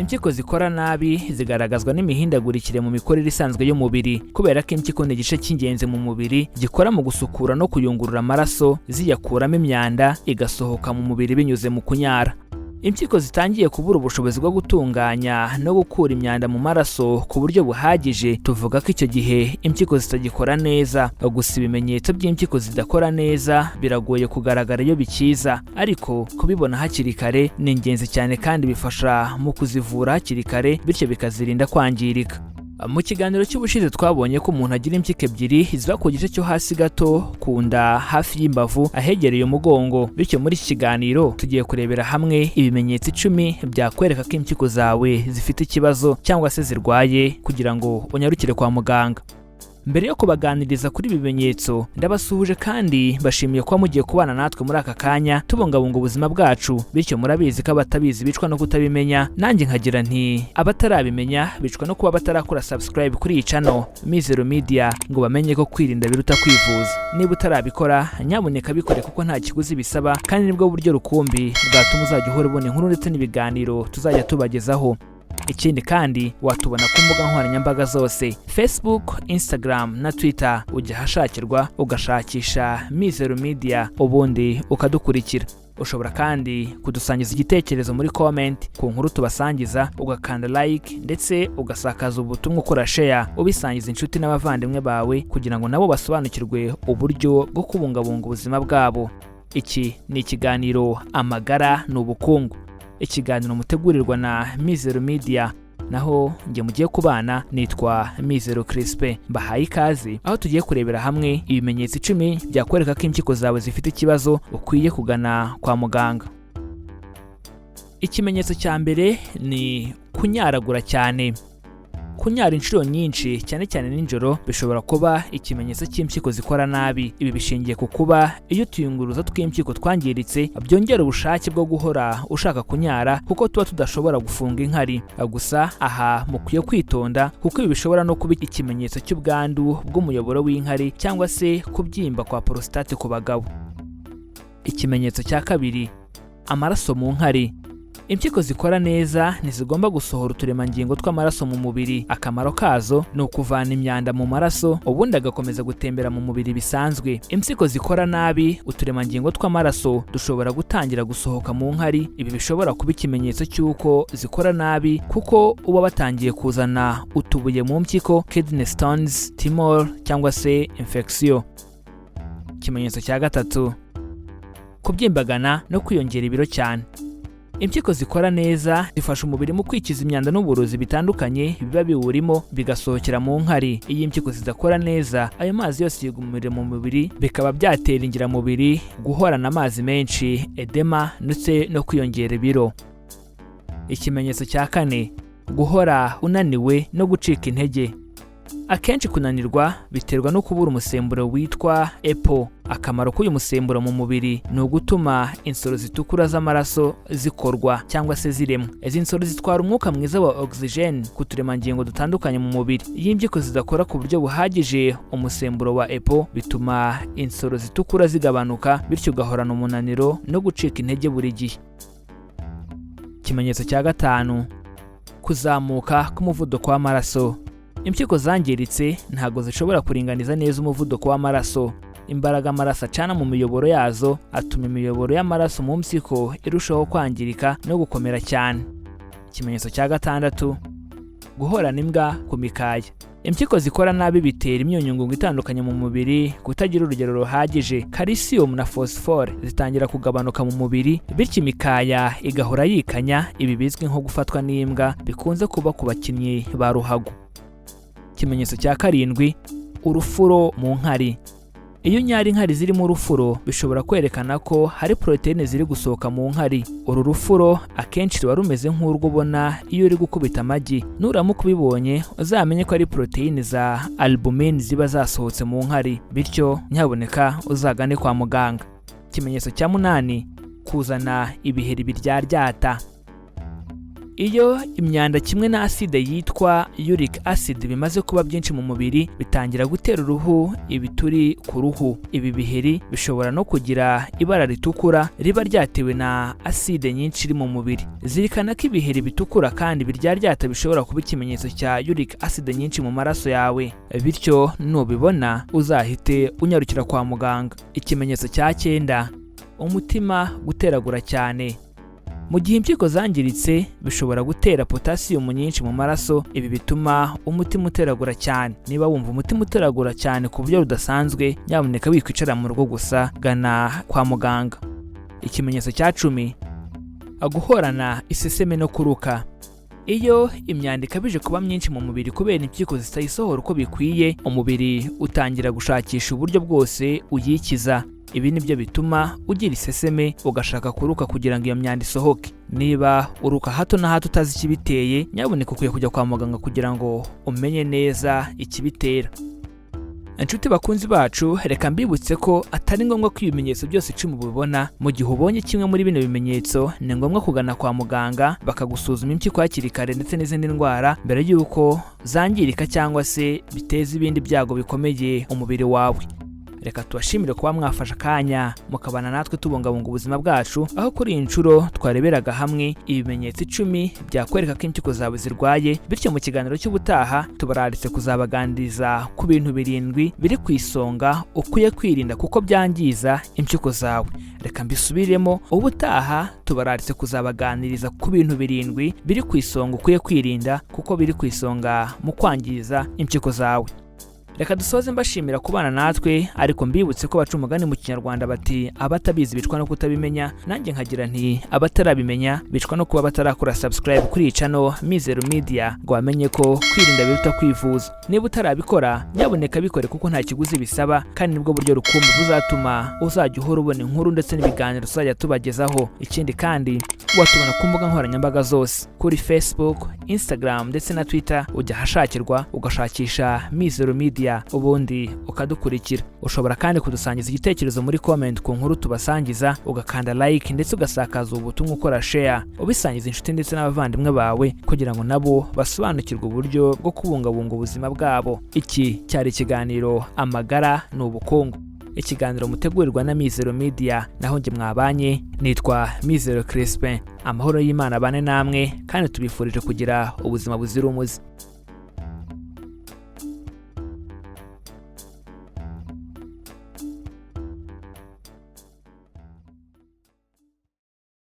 impyiko zikora nabi zigaragazwa n'imihindagurikire mu mikorere isanzwe y'umubiri, kubera ko impyiko ni igice cy'ingenzi mu mubiri gikora mu gusukura no kuyungurura amaraso ziyakuramo imyanda igasohoka mu mubiri binyuze mu kunyara. Impyiko zitangiye kubura ubushobozi bwo gutunganya no gukura imyanda mu maraso ku buryo buhagije, tuvuga ko icyo gihe impyiko zitagikora neza. Gusa ibimenyetso by'impyiko zidakora neza biragoye kugaragara iyo bikiza, ariko kubibona hakiri kare ni ingenzi cyane kandi bifasha mu kuzivura hakiri kare, bityo bikazirinda kwangirika. Mu kiganiro cy'ubushize twabonye ko umuntu agira impyiko ebyiri ziba ku gice cyo hasi gato ku nda hafi y'imbavu ahegereye umugongo. Bityo muri iki kiganiro tugiye kurebera hamwe ibimenyetso 10 byakwereka ko impyiko zawe zifite ikibazo cyangwa se zirwaye, kugira ngo unyarukire kwa muganga. Mbere yo kubaganiriza kuri bimenyetso, ndabasuhuje kandi bashimiye kuba mugiye kubana natwe muri aka kanya tubungabunga ubuzima bwacu. Bityo murabizi ko abatabizi bicwa no kutabimenya, nanjye nkagira nti abatarabimenya bicwa no kuba batarakora subscribe kuri iyi channel Mizero Media ngo bamenye ko kwirinda biruta kwivuza. Niba utarabikora nyamuneka bikore kuko nta kiguzi bisaba, kandi nibwo buryo rukumbi bwatuma uzajya uhora ubona inkuru ndetse n'ibiganiro tuzajya tubagezaho. Ikindi kandi watubona ku mbuga nkoranyambaga zose Facebook, Instagram na Twitter. Ujya hashakirwa ugashakisha Mizero Media ubundi ukadukurikira. Ushobora kandi kudusangiza igitekerezo muri comment ku nkuru tubasangiza, ugakanda like ndetse ugasakaza ubutumwa ukora share ubisangiza inshuti n'abavandimwe bawe, kugira ngo nabo basobanukirwe uburyo bwo kubungabunga ubuzima bwabo. Iki ni ikiganiro Amagara n'Ubukungu, ikiganiro mutegurirwa na Mizero Media, naho njye mugiye kubana nitwa Mizero Crispe. Mbahaye ikaze aho tugiye kurebera hamwe ibimenyetso 10 byakwereka ko impyiko zawe zifite ikibazo ukwiye kugana kwa muganga. Ikimenyetso cya mbere ni kunyaragura cyane. Kunyara inshuro nyinshi cyane cyane nijoro bishobora kuba ikimenyetso cy'impyiko zikora nabi. Ibi bishingiye ku kuba iyo utuyunguruzo tw'impyiko twangiritse byongera ubushake bwo guhora ushaka kunyara, kuko tuba tudashobora gufunga inkari. Gusa aha mukwiye kwitonda, kuko ibi bishobora no kuba ikimenyetso cy'ubwandu bw'umuyoboro w'inkari cyangwa se kubyimba kwa prostate ku bagabo. Ikimenyetso cya kabiri, amaraso mu nkari. Impyiko zikora neza ntizigomba gusohora uturemangingo tw'amaraso mu mubiri. Akamaro kazo ni ukuvana imyanda mu maraso ubundi agakomeza gutembera mu mubiri bisanzwe. Impyiko zikora nabi, uturemangingo tw'amaraso dushobora gutangira gusohoka mu nkari. Ibi bishobora kuba ikimenyetso cy'uko zikora nabi, kuko uba batangiye kuzana utubuye mu mpyiko, kidney stones, tumor cyangwa se infection. Ikimenyetso cya gatatu, kubyimbagana no kwiyongera ibiro cyane. Impyiko zikora neza zifasha umubiri mu kwikiza imyanda n'uburozi bitandukanye biba biwurimo bigasohokera mu nkari. Iyo impyiko zidakora neza, ayo mazi yose yigumira mu mubiri, bikaba byatera ingiramubiri guhorana amazi menshi, edema ndetse no kwiyongera ibiro. Ikimenyetso cya kane, guhora unaniwe no gucika intege. Akenshi kunanirwa biterwa no kubura umusemburo witwa EPO. Akamaro k'uyu musemburo mu mubiri ni ugutuma insoro zitukura z'amaraso zikorwa cyangwa se ziremwa. Izi nsoro zitwara umwuka mwiza wa oxygen ku turemangingo dutandukanye mu mubiri. Iyo impyiko zidakora ku buryo buhagije umusemburo wa EPO, bituma insoro zitukura zigabanuka, bityo ugahorana umunaniro no gucika intege buri gihe. Ikimenyetso cya gatanu, kuzamuka k'umuvuduko w'amaraso. Impyiko zangiritse ntago zishobora kuringaniza neza umuvuduko w'amaraso. Imbaraga amaraso acana mu miyoboro yazo atuma imiyoboro y'amaraso mu mpyiko irushaho kwangirika no gukomera cyane. Ikimenyetso cya gatandatu, guhorana imbwa ku mikaya. Impyiko zikora nabi bitera imyunyungugu itandukanye mu mubiri kutagira urugero ruhagije. Calcium na phosphore zitangira kugabanuka mu mubiri, bityo imikaya igahora yikanya. Ibi bizwi nko gufatwa n'imbwa, bikunze kuba ku bakinnyi ba ruhago. Ikimenyetso cya karindwi, urufuro mu nkari. Iyo nyari inkari ziri mu rufuro bishobora kwerekana ko hari proteine ziri gusohoka mu nkari. Uru rufuro akenshi ruba rumeze nk'urwo ubona iyo uri gukubita amagi. Nuramuka ubibonye uzamenye ko ari proteine za albumin ziba zasohotse mu nkari, bityo nyaboneka uzagane kwa muganga. Ikimenyetso cya munani, kuzana ibiheri biryaryata. Iyo imyanda kimwe na acide yitwa uric acid bimaze kuba byinshi mu mubiri bitangira gutera uruhu ibituri ku ruhu. Ibi biheri bishobora no kugira ibara ritukura riba ryatewe na acide nyinshi iri mu mubiri. Zirikana ko ibiheri bitukura kandi biryaryata bishobora kuba ikimenyetso cya uric acid nyinshi mu maraso yawe, bityo nubibona uzahite unyarukira kwa muganga. Ikimenyetso cya 9, umutima guteragura cyane. Mu gihe impyiko zangiritse bishobora gutera potassium nyinshi mu maraso, ibi bituma umutima uteragura cyane. Niba wumva umutima uteragura cyane ku buryo rudasanzwe, nyamuneka wikwicara mu rugo gusa, gana kwa muganga. Ikimenyetso cya 10, guhorana iseseme no kuruka. Iyo imyanda ikabije kuba myinshi mu mubiri kubera impyiko zitayisohora uko bikwiye, umubiri utangira gushakisha uburyo bwose uyikiza. Ibi nibyo bituma ugira iseseme ugashaka kuruka kugira ngo iyo myanda isohoke. Niba uruka hato na hato utazi ikibiteye, nyabuneka ukwiye kujya kwa muganga kugira ngo umenye neza ikibitera. Inshuti bakunzi bacu, reka mbibutse ko atari ngombwa ko ibimenyetso byose 10 ubibona. Mu gihe ubonye kimwe muri bino bimenyetso, ni ngombwa kugana kwa muganga bakagusuzuma impyiko hakiri kare ndetse n'izindi ndwara mbere y'uko zangirika cyangwa se biteza ibindi byago bikomeye umubiri wawe. Reka tubashimire kuba mwafasha akanya mukabana natwe tubungabunga ubuzima bwacu, aho kuri iyi nshuro twareberaga hamwe ibimenyetso 10 byakwereka ko impyiko zawe zirwaye. Bityo mu kiganiro cy'ubutaha tubararitse kuzabaganiriza ku bintu 7 biri ku isonga ukwiye kwirinda kuko byangiza impyiko zawe. Reka mbisubiremo, ubutaha tubararitse kuzabaganiriza ku bintu 7 biri ku isonga ukwiye kwirinda kuko biri ku isonga mu kwangiza impyiko zawe. Reka dusoze mbashimira kubana natwe, ariko mbibutse ko baca umugani mu Kinyarwanda bati abatabizi bicwa no kutabimenya. Nanjye nkagira nti abatarabimenya bicwa no kuba batarakora subscribe kuri channel Mizero Media ngo bamenye ko kwirinda biruta kwivuza. Niba utarabikora, nyabuneka bikore kuko nta kiguzi bisaba kandi nibwo buryo rukumbi buzatuma uzajya uhora ubona inkuru ndetse n'ibiganiro tuzajya tubagezaho. Ikindi kandi watubona ku mbuga nkoranyambaga zose kuri Facebook, Instagram ndetse na Twitter, ujya hashakirwa ugashakisha Mizero Media ubundi ukadukurikira. Ushobora kandi kudusangiza igitekerezo muri comment ku nkuru tubasangiza, ugakanda like ndetse ugasakaza ubutumwa ukora share, ubisangiza inshuti ndetse n'abavandimwe bawe kugira ngo nabo basobanukirwe uburyo bwo kubungabunga ubuzima bwabo. Iki cyari ikiganiro Amagara n'Ubukungu, ikiganiro mutegurirwa na Mizero Media, naho nge mwabanye nitwa Mizero Crispin. Amahoro y'Imana bane namwe kandi tubifurije kugira ubuzima buzira umuze.